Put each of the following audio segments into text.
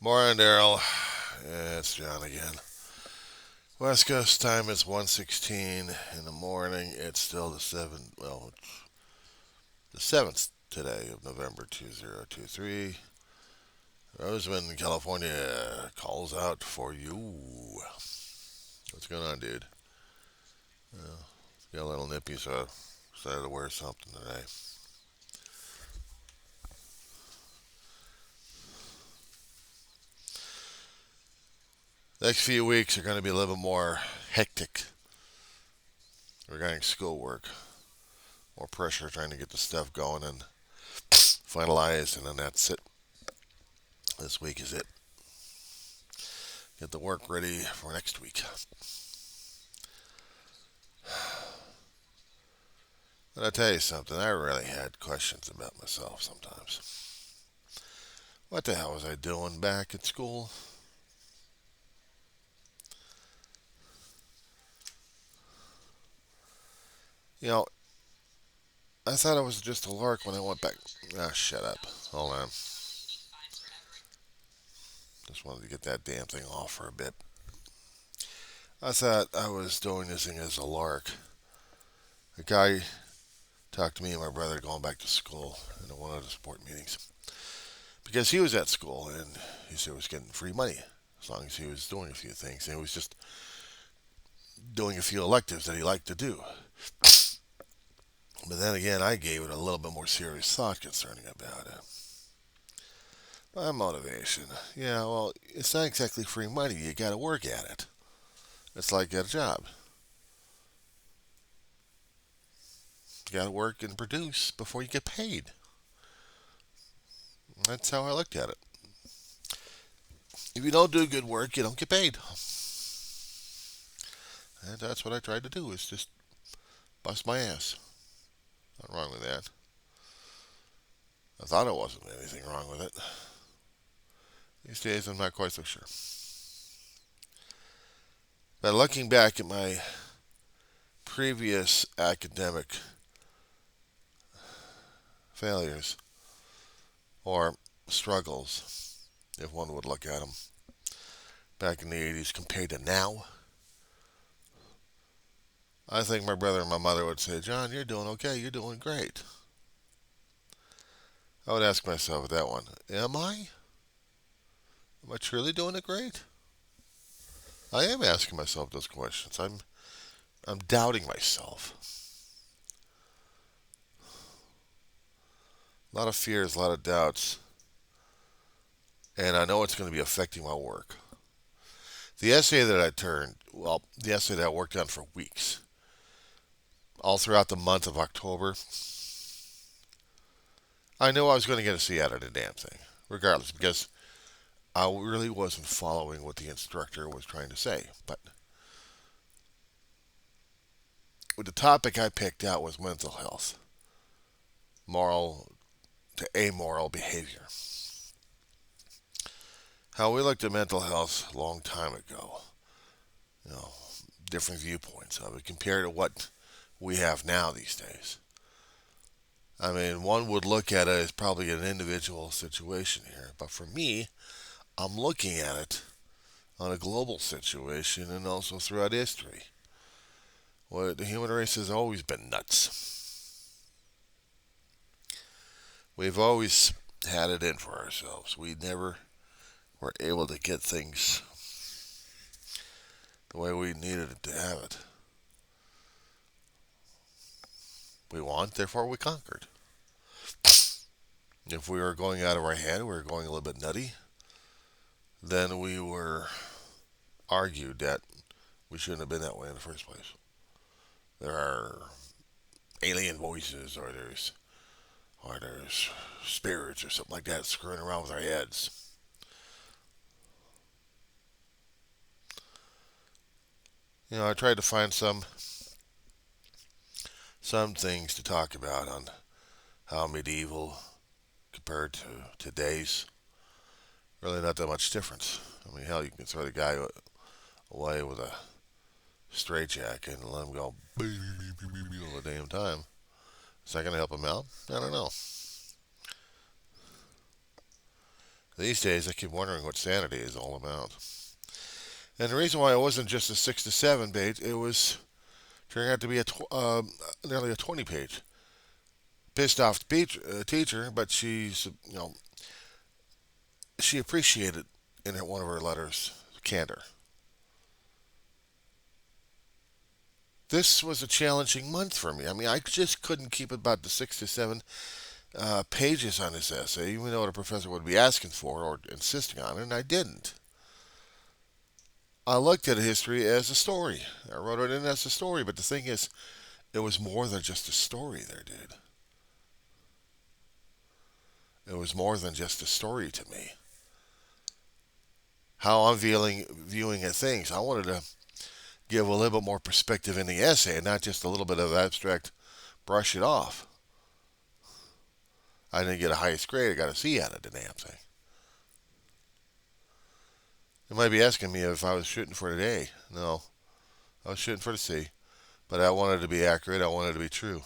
Morning, Daryl. Yeah, it's John again. West Coast time is 1:16 in the morning. It's still the 7th, well, it's the 7th today of November 2023. Roseman, California calls out for you. What's going on, dude? Uh, got a little nippy, so I decided to wear something today. Next few weeks are going to be a little bit more hectic regarding schoolwork. More pressure trying to get the stuff going and finalized, and then that's it. This week is it. Get the work ready for next week. But I'll tell you something, I really had questions about myself sometimes. What the hell was I doing back at school? You know, I thought it was just a lark when I went back. Ah, shut up. Hold on. Just wanted to get that damn thing off for a bit. I thought I was doing this thing as a lark. A guy talked to me and my brother going back to school in one of the sport meetings because he was at school and he said he was getting free money as long as he was doing a few things. And he was just doing a few electives that he liked to do. But then again, I gave it a little bit more serious thought concerning about it. My motivation, yeah, well, it's not exactly free money. You got to work at it. It's like at a job. You got to work and produce before you get paid. That's how I looked at it. If you don't do good work, you don't get paid. And that's what I tried to do, is just bust my ass. Nothing wrong with that. I thought it wasn't anything wrong with it. These days, I'm not quite so sure. But looking back at my previous academic failures or struggles, if one would look at them, back in the 80s compared to now, I think my brother and my mother would say, John, you're doing okay. You're doing great. I would ask myself that one, am I? Am I truly doing it great? I am asking myself those questions. I'm doubting myself. A lot of fears, a lot of doubts, and I know it's going to be affecting my work. The essay that I turned, well, the essay that I worked on for weeks, all throughout the month of October, I knew I was going to get a C out of the damn thing, regardless, because I really wasn't following what the instructor was trying to say. But the topic I picked out was mental health, moral to amoral behavior. How we looked at mental health a long time ago, you know, different viewpoints of it compared to what we have now these days. I mean, one would look at it as probably an individual situation here, but for me, I'm looking at it on a global situation and also throughout history. Well, the human race has always been nuts. We've always had it in for ourselves. We never were able to get things the way we needed it to have it. We want, therefore we conquered. If we were going out of our head, we were going a little bit nutty, then we were argued that we shouldn't have been that way in the first place. There are alien voices, or there's spirits or something like that screwing around with our heads. I tried to find some things to talk about on how medieval compared to today's. Really not that much difference. I mean, hell, you can throw the guy away with a straitjacket and let him go all the damn time. Is that going to help him out? I don't know. These days, I keep wondering what sanity is all about. And the reason why it wasn't just a 6 to 7 page, it was turning out to be nearly a 20 page. Pissed off the teacher, but she appreciated in one of her letters candor. This was a challenging month for me. I mean, I just couldn't keep about the 6 to 7 pages on this essay, even though the professor would be asking for it or insisting on it, and I didn't. I looked at history as a story. I wrote it in as a story, but the thing is, it was more than just a story there, dude. It was more than just a story to me. How I'm viewing at things. I wanted to give a little bit more perspective in the essay, and not just a little bit of abstract brush it off. I didn't get a highest grade. I got a C out of the damn thing. You might be asking me if I was shooting for the A. No, I was shooting for the C. But I wanted to be accurate. I wanted to be true.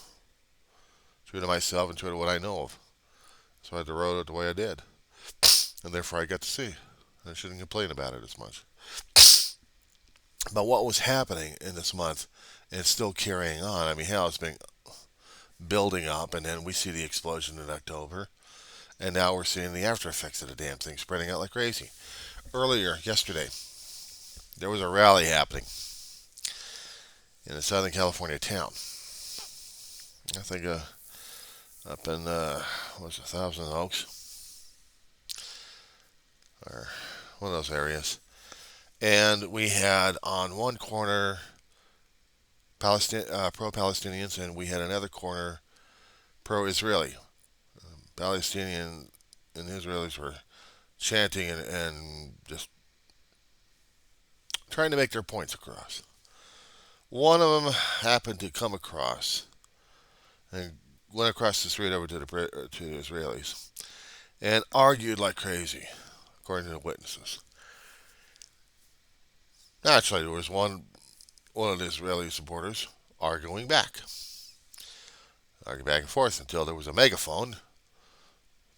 True to myself and true to what I know of. So I had to wrote it the way I did. And therefore I got to C. I shouldn't complain about it as much. But what was happening in this month, and it's still carrying on. I mean, hell, it's been building up, and then we see the explosion in October. And now we're seeing the after effects of the damn thing spreading out like crazy. Earlier, yesterday, there was a rally happening in a Southern California town. I think up in, what's it, Thousand Oaks? Or one of those areas. And we had on one corner pro-Palestinians, and we had another corner pro-Israeli. Palestinian and Israelis were chanting and just trying to make their points across. One of them happened to come across and went across the street over to the Israelis and argued like crazy, according to the witnesses. Naturally, there was one of the Israeli supporters arguing back and forth until there was a megaphone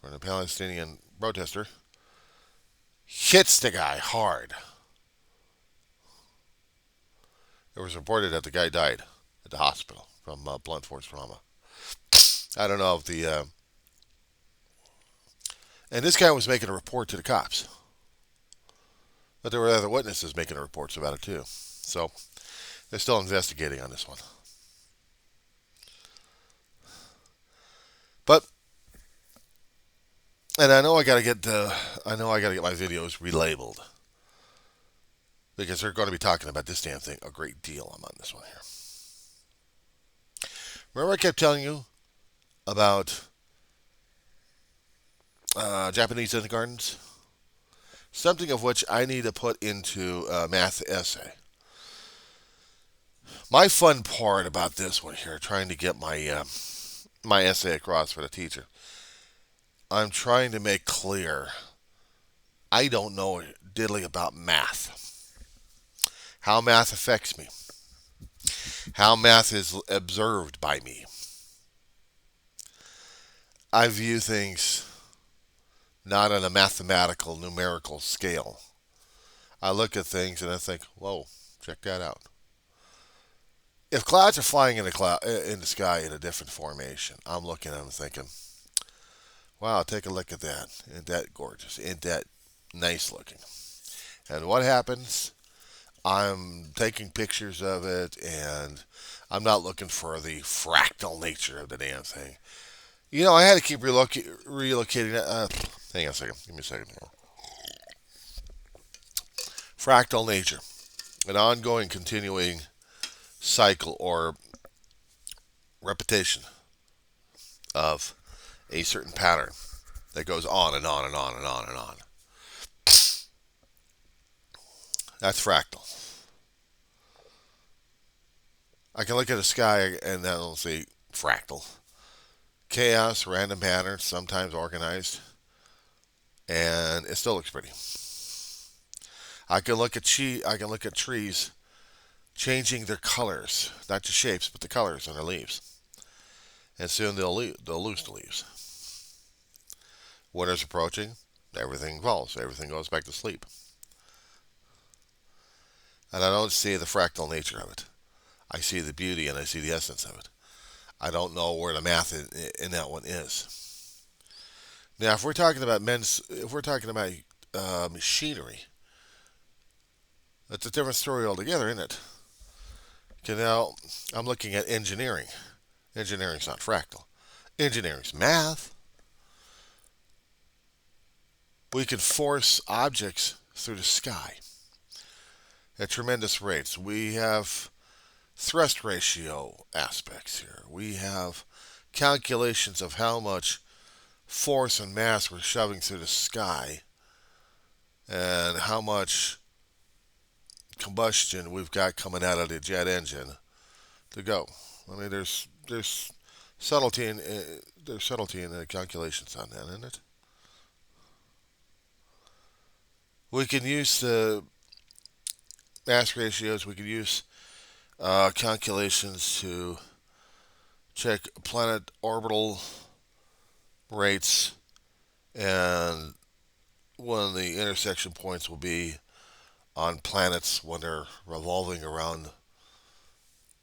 from the Palestinian protester. Hits the guy hard. It was reported that the guy died at the hospital from blunt force trauma. I don't know if and this guy was making a report to the cops. But there were other witnesses making reports about it too. So they're still investigating on this one. But and I know I got to get my videos relabeled because they're going to be talking about this damn thing a great deal. I'm on this one here. Remember I kept telling you about Japanese in the gardens? Something of which I need to put into a math essay. My fun part about this one here, trying to get my essay across for the teacher, I'm trying to make clear I don't know diddly about math. How math affects me. How math is observed by me. I view things not on a mathematical, numerical scale. I look at things and I think, whoa, check that out. If clouds are flying in the sky in a different formation, I'm looking at them thinking, wow, take a look at that. Isn't that gorgeous? Isn't that nice looking? And what happens? I'm taking pictures of it, and I'm not looking for the fractal nature of the damn thing. You know, I had to keep relocating that. Hang on a second. Give me a second here. Fractal nature. An ongoing, continuing cycle or repetition of a certain pattern that goes on and on and on and on and on. That's fractal. I can look at the sky and then I'll see fractal. Chaos, random patterns, sometimes organized, and it still looks pretty. I can look at trees changing their colors, not just shapes, but the colors on their leaves, and soon they'll lose the leaves. Winter's approaching. everything falls. Everything goes back to sleep. And I don't see the fractal nature of it. I see the beauty and I see the essence of it. I don't know where the math in that one is. Now, if we're talking about machinery, that's a different story altogether, isn't it? Okay, now I'm looking at engineering. Engineering's not fractal. Engineering's math. We can force objects through the sky at tremendous rates. We have thrust ratio aspects here. We have calculations of how much force and mass we're shoving through the sky and how much combustion we've got coming out of the jet engine to go. I mean, there's subtlety in the calculations on that, isn't it? We can use the mass ratios. We can use calculations to check planet orbital rates and when the intersection points will be on planets when they're revolving around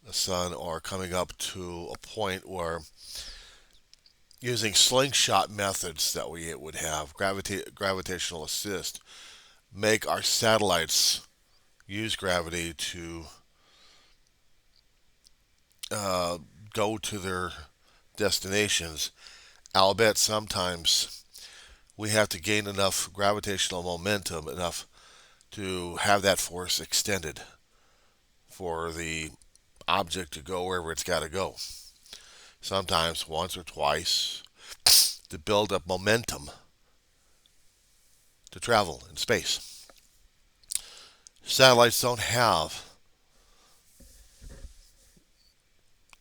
the sun or coming up to a point where using slingshot methods that we would have gravitational assist make our satellites use gravity to go to their destinations. I'll bet sometimes we have to gain enough gravitational momentum enough to have that force extended for the object to go wherever it's got to go. Sometimes once or twice to build up momentum to travel in space. Satellites don't have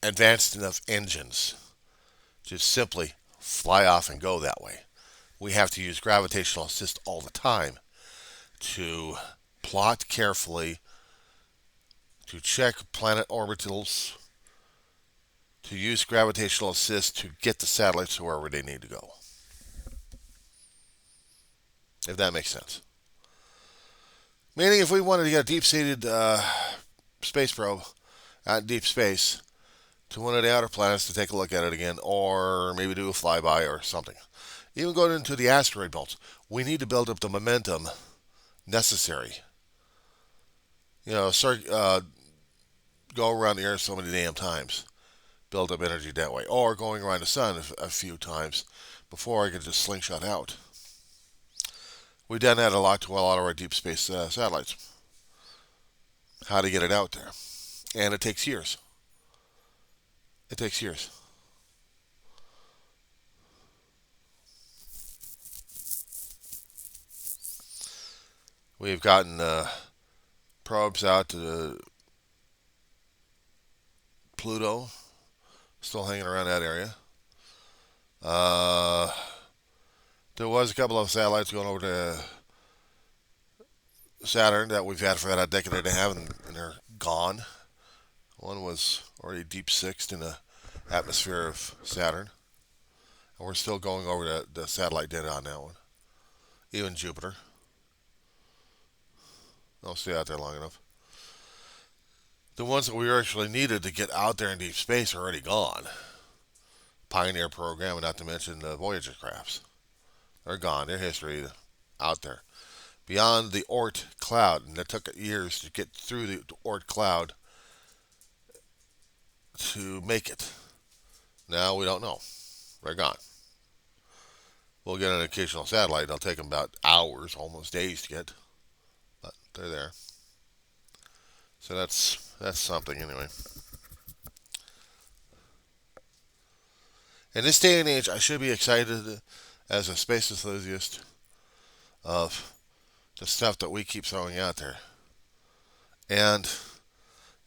advanced enough engines to simply fly off and go that way. We have to use gravitational assist all the time to plot carefully, to check planet orbitals, to use gravitational assist to get the satellites to wherever they need to go. If that makes sense. Meaning if we wanted to get a deep-seated space probe out in deep space to one of the outer planets to take a look at it again, or maybe do a flyby or something, even going into the asteroid belts, we need to build up the momentum necessary. You know, go around the Earth so many damn times, build up energy that way, or going around the sun a few times before I can just slingshot out. We've done that a lot to a lot of our deep space satellites. How to get it out there. And it takes years. It takes years. We've gotten probes out to Pluto, still hanging around that area. There was a couple of satellites going over to Saturn that we've had for about a decade and a half, and they're gone. One was already deep sixed in the atmosphere of Saturn. And we're still going over the satellite data on that one. Even Jupiter. They'll stay out there long enough. The ones that we actually needed to get out there in deep space are already gone. Pioneer program, and not to mention the Voyager crafts. They're gone. Their history out there. Beyond the Oort cloud, and it took years to get through the Oort cloud to make it. Now we don't know. They're gone. We'll get an occasional satellite. It'll take them about hours, almost days to get, but they're there. So that's something anyway. In this day and age, I should be excited as a space enthusiast of the stuff that we keep throwing out there. And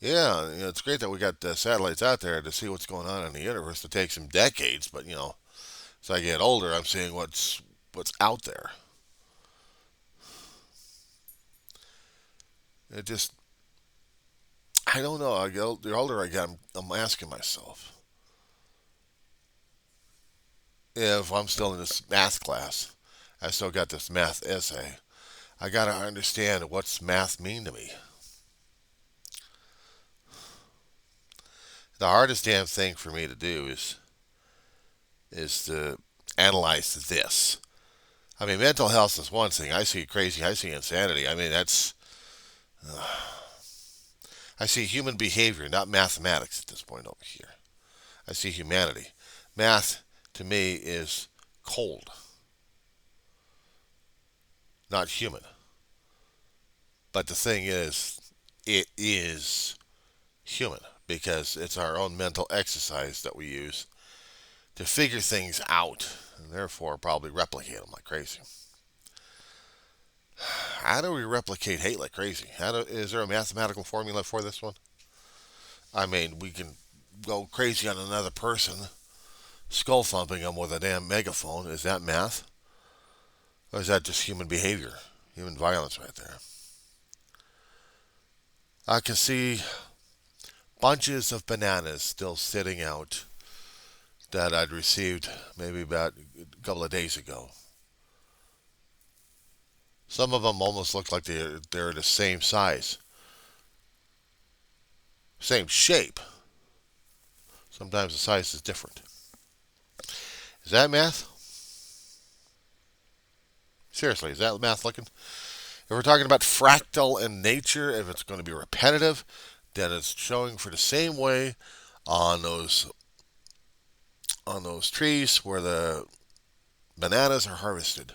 yeah, it's great that we got satellites out there to see what's going on in the universe. It takes some decades, but as I get older, I'm seeing what's out there. It just, I don't know. The older I get, I'm asking myself if I'm still in this math class I still got this math essay. I got to understand what's math mean to me. The hardest damn thing for me to do is to analyze this. I mean, mental health is one thing. I see crazy. I see insanity. I mean, that's. I see human behavior, not mathematics at this point over here. I see humanity. Math, to me, is cold, not human. But the thing is, it is human because it's our own mental exercise that we use to figure things out and therefore probably replicate them like crazy. How do we replicate hate like crazy? Is there a mathematical formula for this one? I mean, we can go crazy on another person, skull thumping them with a damn megaphone. Is that math? Or is that just human behavior? Human violence right there. I can see bunches of bananas still sitting out that I'd received maybe about a couple of days ago. Some of them almost look like they're the same size, same shape. Sometimes the size is different. Is that math? Seriously, is that math looking? If we're talking about fractal in nature, if it's going to be repetitive, then it's showing for the same way on those trees where the bananas are harvested.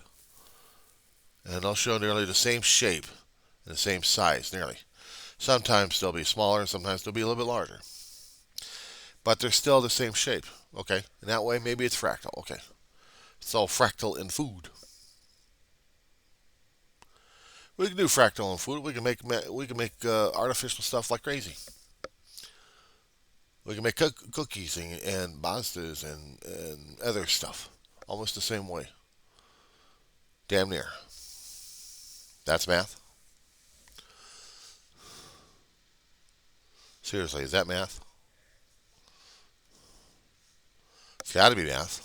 And they'll show nearly the same shape and the same size, nearly. Sometimes they'll be smaller, sometimes they'll be a little bit larger. But they're still the same shape. Okay, in that way, maybe it's fractal. Okay, it's all fractal in food. We can do fractal in food. We can make artificial stuff like crazy. We can make cookies and pastas and other stuff almost the same way. Damn near. That's math. Seriously, is that math? It's got to be math.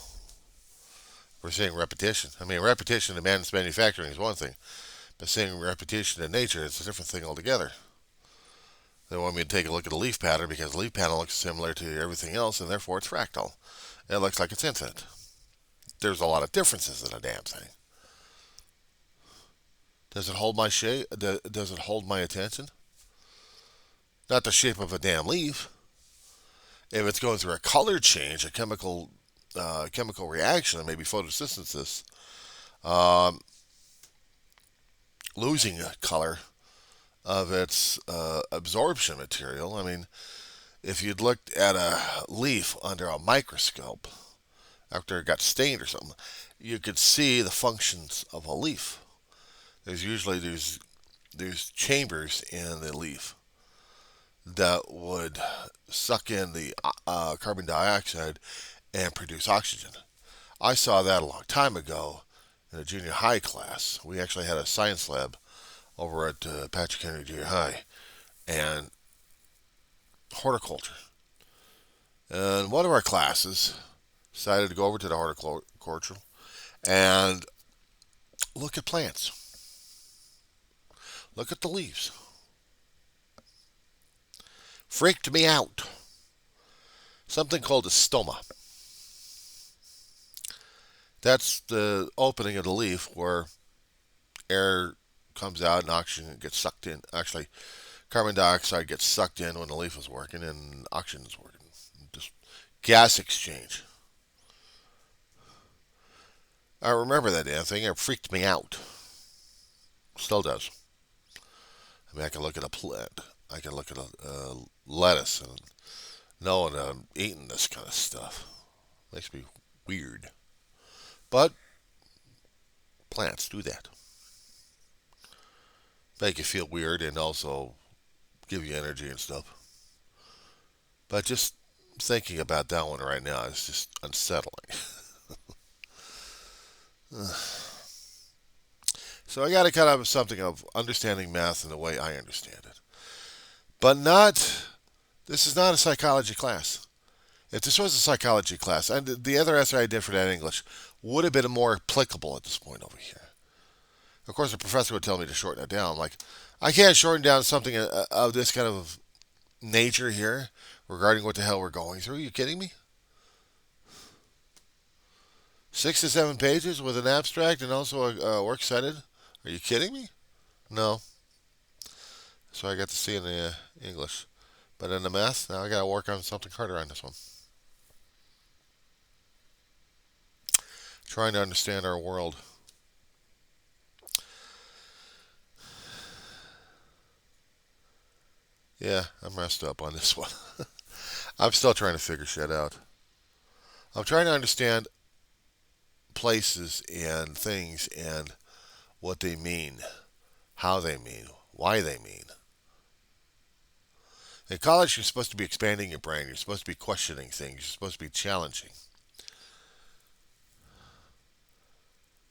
We're seeing repetition. I mean, repetition in man's manufacturing is one thing, but seeing repetition in nature is a different thing altogether. They want me to take a look at a leaf pattern because the leaf pattern looks similar to everything else, and therefore it's fractal. It looks like it's infinite. There's a lot of differences in a damn thing. Does it hold my shape? Does it hold my attention? Not the shape of a damn leaf. If it's going through a color change, a chemical reaction, maybe photosynthesis, um, losing a color of its absorption material. I mean, if you'd looked at a leaf under a microscope after it got stained or something, you could see the functions of a leaf. There's chambers in the leaf that would suck in the carbon dioxide and produce oxygen. I saw that a long time ago in a junior high class. We actually had a science lab over at Patrick Henry Junior High and horticulture. And one of our classes decided to go over to the horticulture and look at plants. Look at the leaves. Freaked me out. Something called a stoma. That's the opening of the leaf where air comes out and oxygen gets sucked in. Actually, carbon dioxide gets sucked in when the leaf is working and oxygen is working. Just gas exchange. I remember that damn thing. It freaked me out. Still does. I mean, I can look at a plant. I can look at a lettuce and know that I'm eating this kind of stuff. Makes me weird. But plants do that. Make you feel weird and also give you energy and stuff. But just thinking about that one right now is just unsettling. So I got to kind of something of understanding math in the way I understand it. But this is not a psychology class. If this was a psychology class, and the other essay I did for that English would have been more applicable at this point over here. Of course, the professor would tell me to shorten it down. I'm like, I can't shorten down something of this kind of nature here regarding what the hell we're going through. Are you kidding me? 6 to 7 pages with an abstract and also a works cited? Are you kidding me? No. So I got to see in the English. But in the math, now I got to work on something harder on this one. Trying to understand our world. Yeah, I'm messed up on this one. I'm still trying to figure shit out. I'm trying to understand places and things and what they mean, how they mean, why they mean. In college, you're supposed to be expanding your brain. You're supposed to be questioning things. You're supposed to be challenging.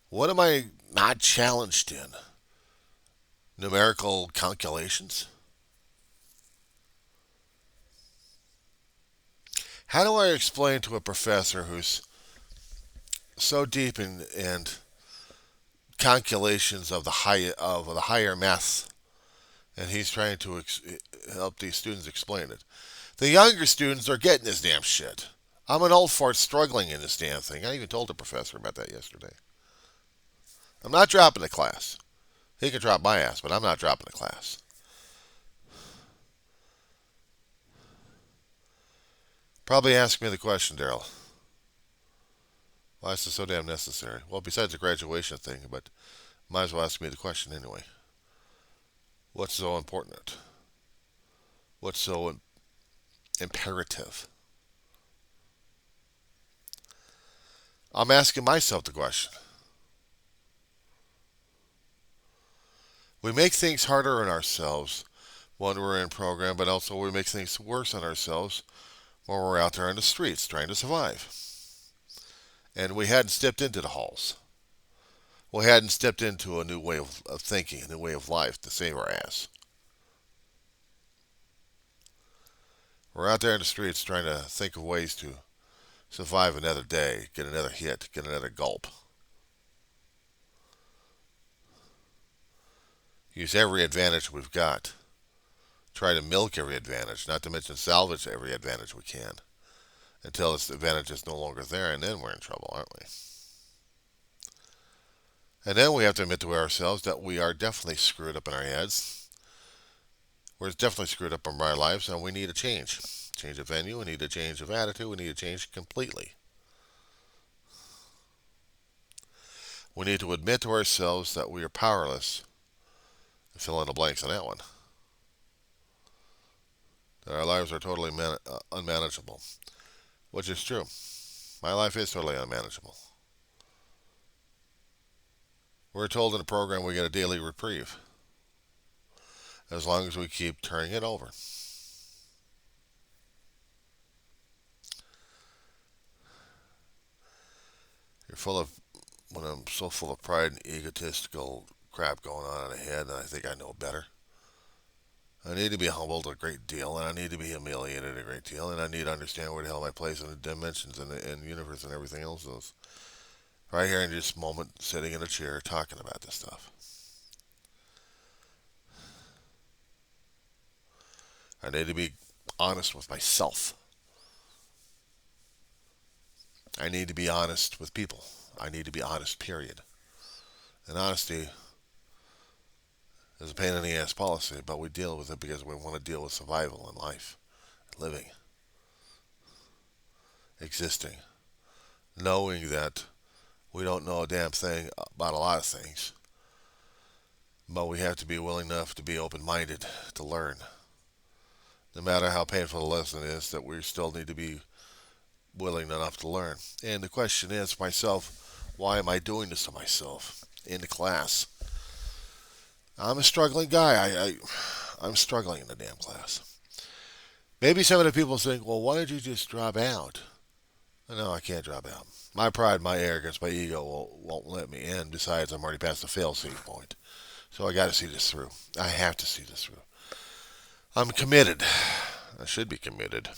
What am I not challenged in? Numerical calculations? How do I explain to a professor who's so deep in calculations of the higher maths, and he's trying to help these students explain it? The younger students are getting this damn shit. I'm an old fart struggling in this damn thing. I even told the professor about that yesterday. I'm not dropping the class. He can drop my ass, but I'm not dropping the class. Probably ask me the question, Daryl. Why is this so damn necessary? Well, besides the graduation thing, but might as well ask me the question anyway. What's so important? What's so imperative? I'm asking myself the question. We make things harder on ourselves when we're in program, but also we make things worse on ourselves when we're out there on the streets trying to survive. And we hadn't stepped into the halls. We hadn't stepped into a new way of thinking, a new way of life to save our ass. We're out there in the streets trying to think of ways to survive another day, get another hit, get another gulp. Use every advantage we've got. Try to milk every advantage, not to mention salvage every advantage we can, until this advantage is no longer there, and then we're in trouble, aren't we? And then we have to admit to ourselves that we are definitely screwed up in our heads. We're definitely screwed up in our lives, and we need a change. Change of venue, we need a change of attitude, we need a change completely. We need to admit to ourselves that we are powerless, and fill in the blanks on that one. That our lives are totally unmanageable, which is true. My life is totally unmanageable. We're told in the program we get a daily reprieve, as long as we keep turning it over. You're full of, when I'm so full of pride and egotistical crap going on in the head, and I think I know better. I need to be humbled a great deal, and I need to be humiliated a great deal, and I need to understand where the hell my place in the dimensions and the universe and everything else is. Right here in this moment, sitting in a chair talking about this stuff. I need to be honest with myself. I need to be honest with people. I need to be honest, period. And honesty is a pain in the ass policy, but we deal with it because we want to deal with survival in life, living, existing, knowing that we don't know a damn thing about a lot of things, but we have to be willing enough to be open-minded to learn. No matter how painful the lesson is, that we still need to be willing enough to learn. And the question is, myself, why am I doing this to myself in the class? I'm a struggling guy. I'm struggling in the damn class. Maybe some of the people think, well, why don't you just drop out? No, I can't drop out. My pride, my arrogance, my ego won't let me in. Besides, I'm already past the fail-safe point. So I got to see this through. I have to see this through. I'm committed. I should be committed.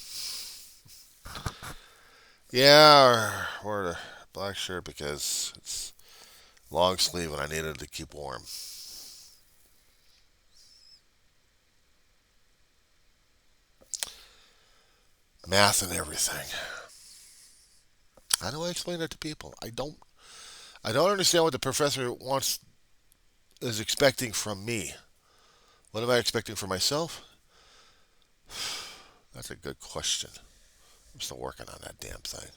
Yeah, or black shirt because it's long sleeve and I needed it to keep warm. Math and everything. How do I explain that to people? I don't understand what the professor is expecting from me. What am I expecting from myself? That's a good question. I'm still working on that damn thing.